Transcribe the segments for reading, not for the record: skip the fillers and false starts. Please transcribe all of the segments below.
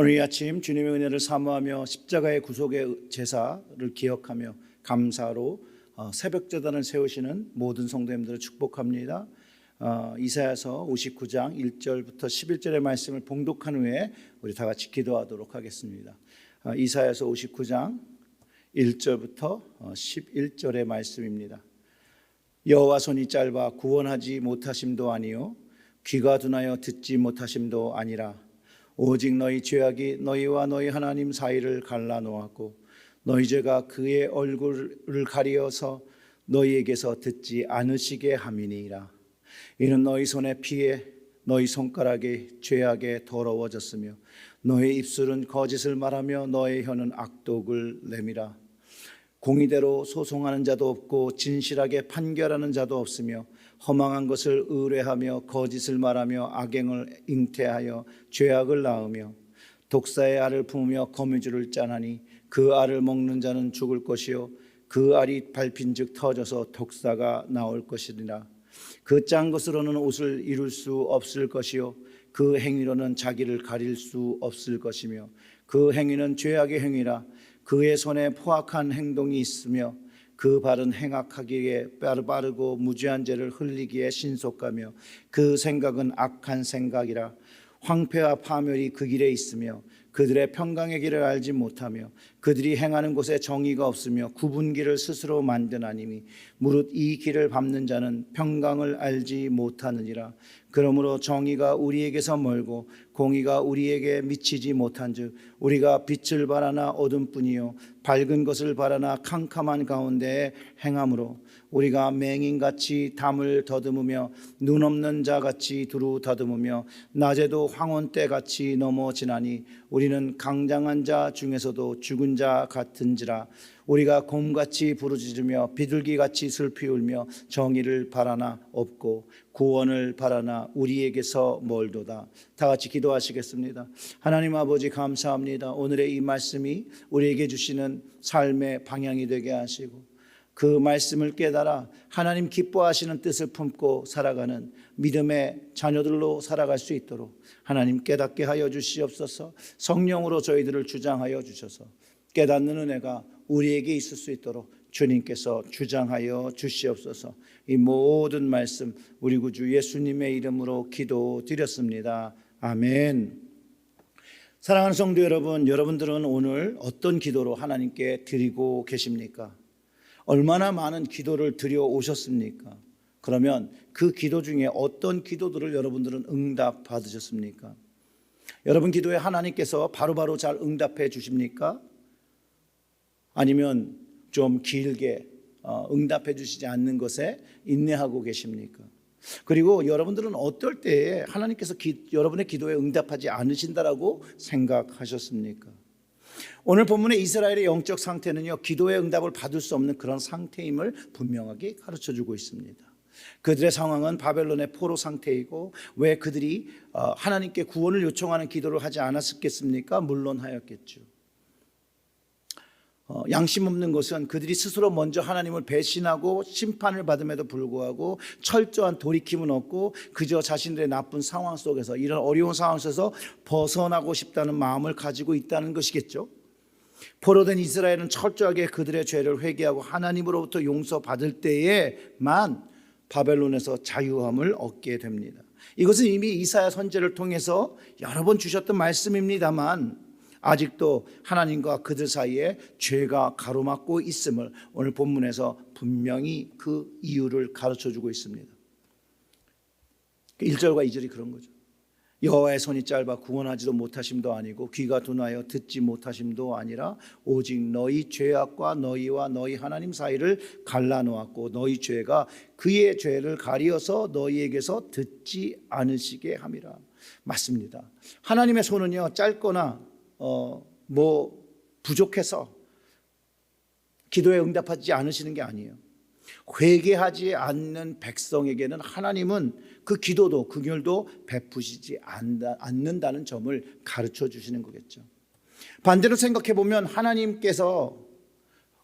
오늘 이 아침 주님의 은혜를 사모하며 십자가의 구속의 제사를 기억하며 감사로 새벽제단을 세우시는 모든 성도님들을 축복합니다. 이사야서 59장 1절부터 11절의 말씀을 봉독한 후에 우리 다 같이 기도하도록 하겠습니다. 이사야서 59장 1절부터 11절의 말씀입니다. 여호와 손이 짧아 구원하지 못하심도 아니요 귀가 둔하여 듣지 못하심도 아니라 오직 너희 죄악이 너희와 너희 하나님 사이를 갈라놓았고 너희 죄가 그의 얼굴을 가리어서 너희에게서 듣지 않으시게 함이니이다. 이는 너희 손에 피해 너희 손가락이 죄악에 더러워졌으며 너희 입술은 거짓을 말하며 너희 혀는 악독을 내밀어 공의대로 소송하는 자도 없고 진실하게 판결하는 자도 없으며 허망한 것을 의뢰하며 거짓을 말하며 악행을 잉태하여 죄악을 낳으며 독사의 알을 품으며 거미줄을 짜나니 그 알을 먹는 자는 죽을 것이요 그 알이 밟힌즉 터져서 독사가 나올 것이니라. 그 짠 것으로는 옷을 이룰 수 없을 것이요 그 행위로는 자기를 가릴 수 없을 것이며 그 행위는 죄악의 행위라. 그의 손에 포악한 행동이 있으며 그 발은 행악하기에 빠르고 무죄한 죄를 흘리기에 신속하며 그 생각은 악한 생각이라. 황폐와 파멸이 그 길에 있으며 그들의 평강의 길을 알지 못하며 그들이 행하는 곳에 정의가 없으며 구분기를 스스로 만드나님이 무릇 이 길을 밟는 자는 평강을 알지 못하느니라. 그러므로 정의가 우리에게서 멀고 공의가 우리에게 미치지 못한즉 우리가 빛을 바라나 어둠뿐이요 밝은 것을 바라나 캄캄한 가운데에 행함으로 우리가 맹인같이 담을 더듬으며 눈 없는 자같이 두루 더듬으며 낮에도 황혼 때같이 넘어지나니 우리는 강장한 자 중에서도 죽은 자 같은지라. 우리가 곰같이 부르짖으며 비둘기같이 슬피 울며 정의를 바라나 없고 구원을 바라나 우리에게서 멀도다. 다 같이 기도하시겠습니다. 하나님 아버지 감사합니다. 오늘의 이 말씀이 우리에게 주시는 삶의 방향이 되게 하시고 그 말씀을 깨달아 하나님 기뻐하시는 뜻을 품고 살아가는 믿음의 자녀들로 살아갈 수 있도록 하나님 깨닫게 하여 주시옵소서. 성령으로 저희들을 주장하여 주셔서 깨닫는 은혜가 우리에게 있을 수 있도록 주님께서 주장하여 주시옵소서. 이 모든 말씀 우리 구주 예수님의 이름으로 기도드렸습니다. 아멘. 사랑하는 성도 여러분, 여러분들은 오늘 어떤 기도로 하나님께 드리고 계십니까? 얼마나 많은 기도를 드려 오셨습니까? 그러면 그 기도 중에 어떤 기도들을 여러분들은 응답 받으셨습니까? 여러분 기도에 하나님께서 바로바로 잘 응답해 주십니까? 아니면 좀 길게 응답해 주시지 않는 것에 인내하고 계십니까? 그리고 여러분들은 어떨 때에 하나님께서 여러분의 기도에 응답하지 않으신다라고 생각하셨습니까? 오늘 본문의 이스라엘의 영적 상태는요, 기도의 응답을 받을 수 없는 그런 상태임을 분명하게 가르쳐주고 있습니다. 그들의 상황은 바벨론의 포로 상태이고 왜 그들이 하나님께 구원을 요청하는 기도를 하지 않았겠습니까? 물론 하였겠죠. 양심 없는 것은 그들이 스스로 먼저 하나님을 배신하고 심판을 받음에도 불구하고 철저한 돌이킴은 없고 그저 자신들의 나쁜 상황 속에서 이런 어려운 상황 속에서 벗어나고 싶다는 마음을 가지고 있다는 것이겠죠. 포로된 이스라엘은 철저하게 그들의 죄를 회개하고 하나님으로부터 용서받을 때에만 바벨론에서 자유함을 얻게 됩니다. 이것은 이미 이사야 선지자를 통해서 여러 번 주셨던 말씀입니다만 아직도 하나님과 그들 사이에 죄가 가로막고 있음을 오늘 본문에서 분명히 그 이유를 가르쳐주고 있습니다. 1절과 2절이 그런 거죠. 여호와의 손이 짧아 구원하지도 못하심도 아니고 귀가 둔하여 듣지 못하심도 아니라 오직 너희 죄악과 너희와 너희 하나님 사이를 갈라놓았고 너희 죄가 그의 죄를 가리어서 너희에게서 듣지 않으시게 함이라. 맞습니다. 하나님의 손은요 짧거나 부족해서 기도에 응답하지 않으시는 게 아니에요. 회개하지 않는 백성에게는 하나님은 그 기도도 긍휼도 베푸시지 않는다는 점을 가르쳐 주시는 거겠죠. 반대로 생각해 보면 하나님께서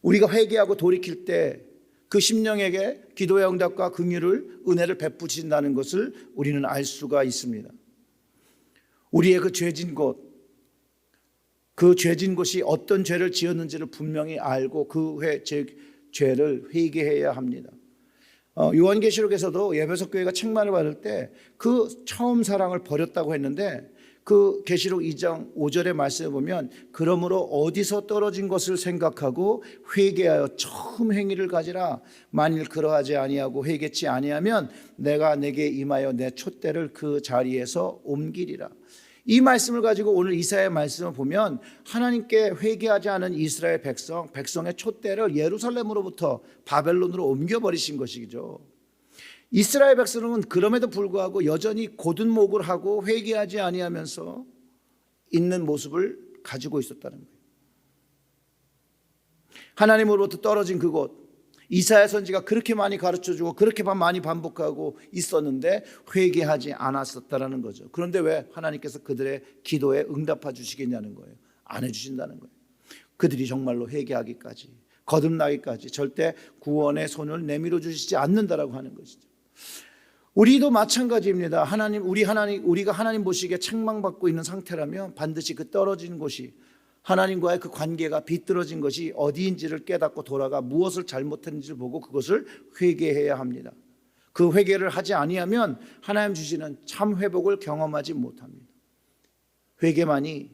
우리가 회개하고 돌이킬 때 그 심령에게 기도의 응답과 긍휼을 은혜를 베푸신다는 것을 우리는 알 수가 있습니다. 우리의 그 죄진 곳 그 죄진 곳이 어떤 죄를 지었는지를 분명히 알고 그 죄를 회개해야 합니다. 요한계시록에서도 에베소 교회가 책망을 받을 때 그 처음 사랑을 버렸다고 했는데, 그 계시록 2장 5절의 말씀에 보면 그러므로 어디서 떨어진 것을 생각하고 회개하여 처음 행위를 가지라. 만일 그러하지 아니하고 회개치 아니하면 내가 내게 임하여 내 촛대를 그 자리에서 옮기리라. 이 말씀을 가지고 오늘 이사야의 말씀을 보면 하나님께 회개하지 않은 이스라엘 백성의 촛대를 예루살렘으로부터 바벨론으로 옮겨버리신 것이죠. 이스라엘 백성은 그럼에도 불구하고 여전히 곧은 목을 하고 회개하지 아니하면서 있는 모습을 가지고 있었다는 거예요. 하나님으로부터 떨어진 그곳, 이사야 선지가 그렇게 많이 가르쳐주고 그렇게 많이 반복하고 있었는데 회개하지 않았었다는 거죠. 그런데 왜 하나님께서 그들의 기도에 응답해 주시겠냐는 거예요. 안 해주신다는 거예요. 그들이 정말로 회개하기까지, 거듭나기까지 절대 구원의 손을 내밀어 주시지 않는다라고 하는 것이죠. 우리도 마찬가지입니다. 우리가 하나님 보시기에 책망받고 있는 상태라면 반드시 그 떨어진 곳이, 하나님과의 그 관계가 비뚤어진 것이 어디인지를 깨닫고 돌아가 무엇을 잘못했는지를 보고 그것을 회개해야 합니다. 그 회개를 하지 아니하면 하나님 주시는 참 회복을 경험하지 못합니다. 회개만이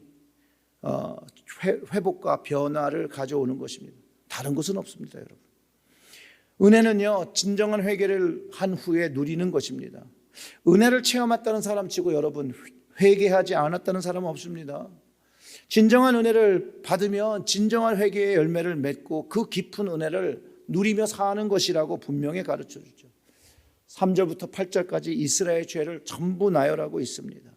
회복과 변화를 가져오는 것입니다. 다른 것은 없습니다, 여러분. 은혜는요, 진정한 회개를 한 후에 누리는 것입니다. 은혜를 체험했다는 사람 치고 여러분, 회개하지 않았다는 사람은 없습니다. 진정한 은혜를 받으면 진정한 회개의 열매를 맺고 그 깊은 은혜를 누리며 사는 것이라고 분명히 가르쳐 주죠. 3절부터 8절까지 이스라엘의 죄를 전부 나열하고 있습니다.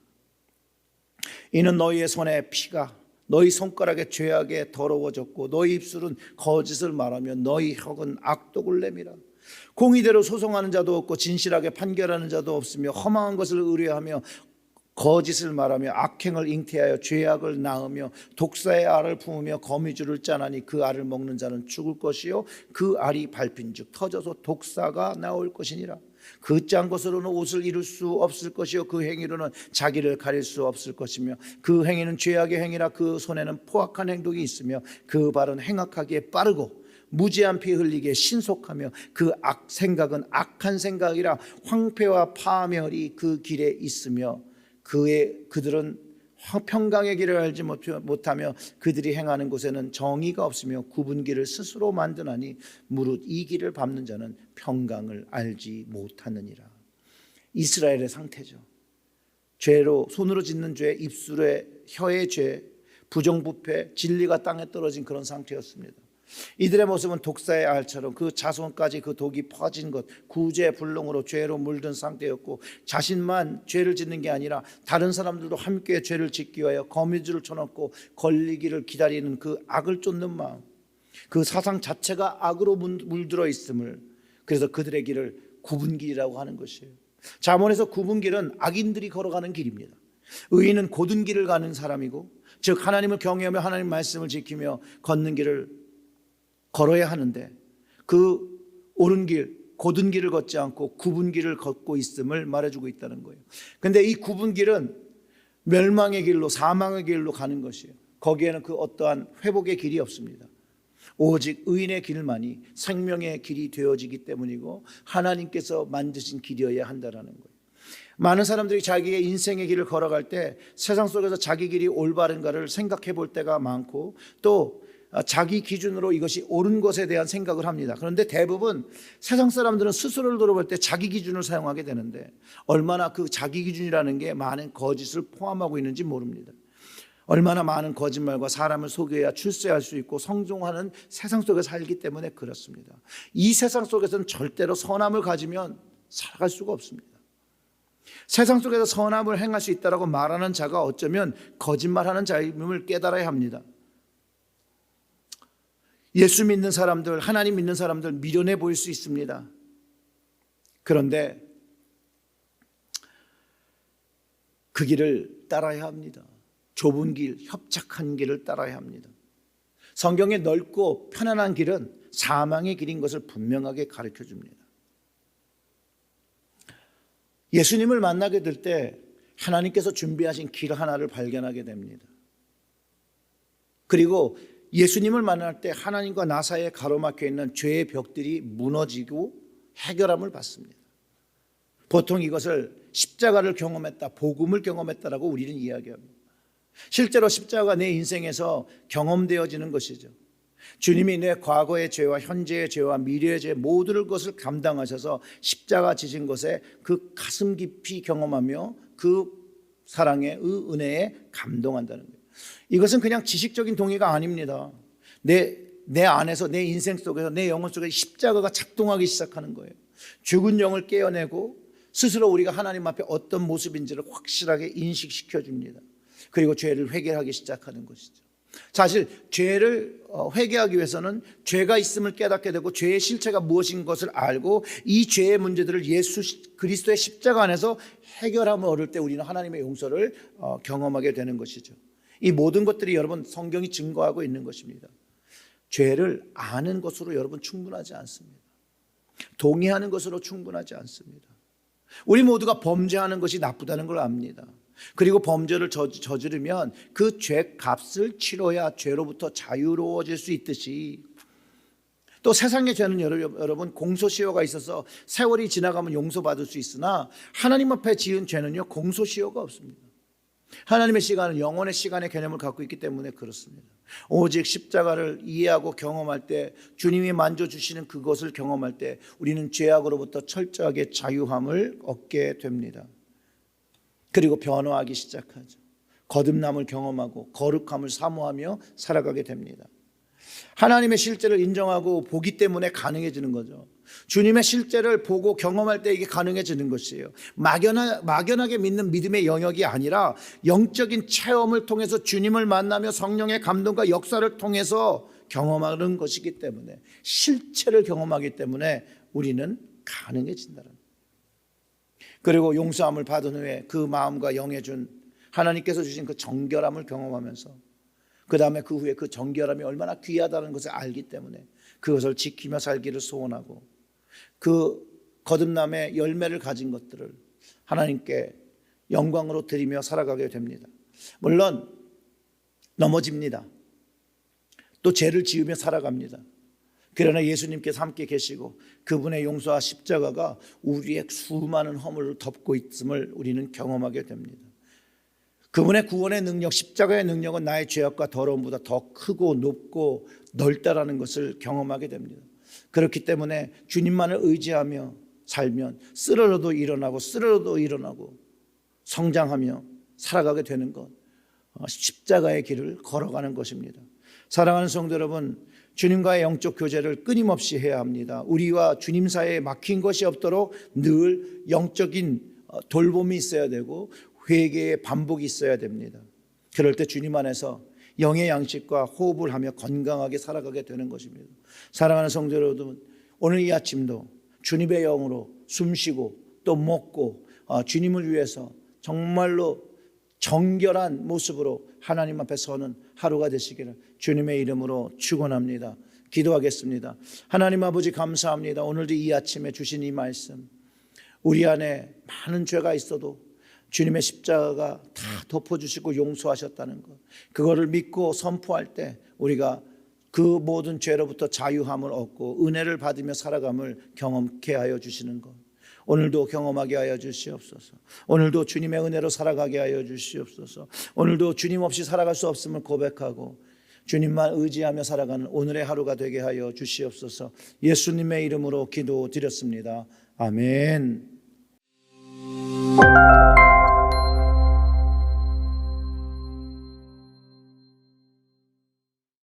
이는 너희의 손에 피가 너희 손가락에 죄악에 더러워졌고 너희 입술은 거짓을 말하며 너희 혀는 악독을 내밀어. 공의대로 소송하는 자도 없고 진실하게 판결하는 자도 없으며 허망한 것을 의뢰하며 거짓을 말하며 악행을 잉태하여 죄악을 낳으며 독사의 알을 품으며 거미줄을 짜나니 그 알을 먹는 자는 죽을 것이요 그 알이 밟힌즉 터져서 독사가 나올 것이니라. 그 짠 것으로는 옷을 이룰 수 없을 것이요 그 행위로는 자기를 가릴 수 없을 것이며 그 행위는 죄악의 행위라. 그 손에는 포악한 행동이 있으며 그 발은 행악하기에 빠르고 무지한 피 흘리기에 신속하며 그 생각은 악한 생각이라. 황폐와 파멸이 그 길에 있으며 그들은 평강의 길을 알지 못하며 그들이 행하는 곳에는 정의가 없으며 굽은 길을 스스로 만드나니 무릇 이 길을 밟는 자는 평강을 알지 못하느니라. 이스라엘의 상태죠. 죄로 손으로 짓는 죄, 입술의 혀의 죄, 부정부패, 진리가 땅에 떨어진 그런 상태였습니다. 이들의 모습은 독사의 알처럼 그 자손까지 그 독이 퍼진 것, 구제불능으로 죄로 물든 상태였고 자신만 죄를 짓는 게 아니라 다른 사람들도 함께 죄를 짓기 위하여 거미줄을 쳐놓고 걸리기를 기다리는 그 악을 쫓는 마음, 그 사상 자체가 악으로 물들어 있음을, 그래서 그들의 길을 굽은 길이라고 하는 것이에요. 잠언에서 굽은 길은 악인들이 걸어가는 길입니다. 의인은 곧은 길을 가는 사람이고, 즉 하나님을 경외하며 하나님 말씀을 지키며 걷는 길을 걸어야 하는데 그 옳은 길, 곧은 길을 걷지 않고 굽은 길을 걷고 있음을 말해주고 있다는 거예요. 그런데 이 굽은 길은 멸망의 길로, 사망의 길로 가는 것이에요. 거기에는 그 어떠한 회복의 길이 없습니다. 오직 의인의 길만이 생명의 길이 되어지기 때문이고 하나님께서 만드신 길이어야 한다는 거예요. 많은 사람들이 자기의 인생의 길을 걸어갈 때 세상 속에서 자기 길이 올바른가를 생각해 볼 때가 많고 또 자기 기준으로 이것이 옳은 것에 대한 생각을 합니다. 그런데 대부분 세상 사람들은 스스로를 돌아볼 때 자기 기준을 사용하게 되는데 얼마나 그 자기 기준이라는 게 많은 거짓을 포함하고 있는지 모릅니다. 얼마나 많은 거짓말과 사람을 속여야 출세할 수 있고 성공하는 세상 속에 살기 때문에 그렇습니다. 이 세상 속에서는 절대로 선함을 가지면 살아갈 수가 없습니다. 세상 속에서 선함을 행할 수 있다고 말하는 자가 어쩌면 거짓말하는 자임을 깨달아야 합니다. 예수 믿는 사람들, 하나님 믿는 사람들 미련해 보일 수 있습니다. 그런데 그 길을 따라야 합니다. 좁은 길, 협착한 길을 따라야 합니다. 성경의 넓고 편안한 길은 사망의 길인 것을 분명하게 가르쳐 줍니다. 예수님을 만나게 될 때 하나님께서 준비하신 길 하나를 발견하게 됩니다. 그리고 예수님을 만날 때 하나님과 나 사이에 가로막혀 있는 죄의 벽들이 무너지고 해결함을 받습니다. 보통 이것을 십자가를 경험했다, 복음을 경험했다라고 우리는 이야기합니다. 실제로 십자가가 내 인생에서 경험되어지는 것이죠. 주님이 내 과거의 죄와 현재의 죄와 미래의 죄 모든 것을 감당하셔서 십자가 지신 것에 그 가슴 깊이 경험하며 그 사랑의 은혜에 감동한다는 거예요. 이것은 그냥 지식적인 동의가 아닙니다. 내 안에서, 내 인생 속에서, 내 영혼 속에 십자가가 작동하기 시작하는 거예요. 죽은 영을 깨어내고 스스로 우리가 하나님 앞에 어떤 모습인지를 확실하게 인식시켜 줍니다. 그리고 죄를 회개하기 시작하는 것이죠. 사실 죄를 회개하기 위해서는 죄가 있음을 깨닫게 되고 죄의 실체가 무엇인 것을 알고 이 죄의 문제들을 예수 그리스도의 십자가 안에서 해결함을 얻을 때 우리는 하나님의 용서를 경험하게 되는 것이죠. 이 모든 것들이 여러분 성경이 증거하고 있는 것입니다. 죄를 아는 것으로 여러분 충분하지 않습니다. 동의하는 것으로 충분하지 않습니다. 우리 모두가 범죄하는 것이 나쁘다는 걸 압니다. 그리고 범죄를 저지르면 그 죄 값을 치러야 죄로부터 자유로워질 수 있듯이 또 세상의 죄는 여러분 공소시효가 있어서 세월이 지나가면 용서받을 수 있으나 하나님 앞에 지은 죄는요 공소시효가 없습니다. 하나님의 시간은 영원의 시간의 개념을 갖고 있기 때문에 그렇습니다. 오직 십자가를 이해하고 경험할 때 주님이 만져주시는 그것을 경험할 때 우리는 죄악으로부터 철저하게 자유함을 얻게 됩니다. 그리고 변화하기 시작하죠. 거듭남을 경험하고 거룩함을 사모하며 살아가게 됩니다. 하나님의 실제를 인정하고 보기 때문에 가능해지는 거죠. 주님의 실제를 보고 경험할 때 이게 가능해지는 것이에요. 막연하게 믿는 믿음의 영역이 아니라 영적인 체험을 통해서 주님을 만나며 성령의 감동과 역사를 통해서 경험하는 것이기 때문에 실체를 경험하기 때문에 우리는 가능해진다는 거예요. 그리고 용서함을 받은 후에 그 마음과 영에 준 하나님께서 주신 그 정결함을 경험하면서 그 다음에 그 후에 그 정결함이 얼마나 귀하다는 것을 알기 때문에 그것을 지키며 살기를 소원하고 그 거듭남의 열매를 가진 것들을 하나님께 영광으로 드리며 살아가게 됩니다. 물론 넘어집니다. 또 죄를 지으며 살아갑니다. 그러나 예수님께서 함께 계시고 그분의 용서와 십자가가 우리의 수많은 허물을 덮고 있음을 우리는 경험하게 됩니다. 그분의 구원의 능력, 십자가의 능력은 나의 죄악과 더러움보다 더 크고 높고 넓다라는 것을 경험하게 됩니다. 그렇기 때문에 주님만을 의지하며 살면 쓰러져도 일어나고 성장하며 살아가게 되는 것, 십자가의 길을 걸어가는 것입니다. 사랑하는 성도 여러분, 주님과의 영적 교제를 끊임없이 해야 합니다. 우리와 주님 사이에 막힌 것이 없도록 늘 영적인 돌봄이 있어야 되고 회개의 반복이 있어야 됩니다. 그럴 때 주님 안에서 영의 양식과 호흡을 하며 건강하게 살아가게 되는 것입니다. 사랑하는 성도 여러분, 오늘 이 아침도 주님의 영으로 숨쉬고 또 먹고 주님을 위해서 정말로 정결한 모습으로 하나님 앞에 서는 하루가 되시기를 주님의 이름으로 축원합니다. 기도하겠습니다. 하나님 아버지 감사합니다. 오늘도 이 아침에 주신 이 말씀, 우리 안에 많은 죄가 있어도 주님의 십자가가 다 덮어주시고 용서하셨다는 것, 그거를 믿고 선포할 때 우리가 그 모든 죄로부터 자유함을 얻고 은혜를 받으며 살아감을 경험케 하여 주시는 것, 오늘도 경험하게 하여 주시옵소서. 오늘도 주님의 은혜로 살아가게 하여 주시옵소서. 오늘도 주님 없이 살아갈 수 없음을 고백하고 주님만 의지하며 살아가는 오늘의 하루가 되게 하여 주시옵소서. 예수님의 이름으로 기도드렸습니다. 아멘.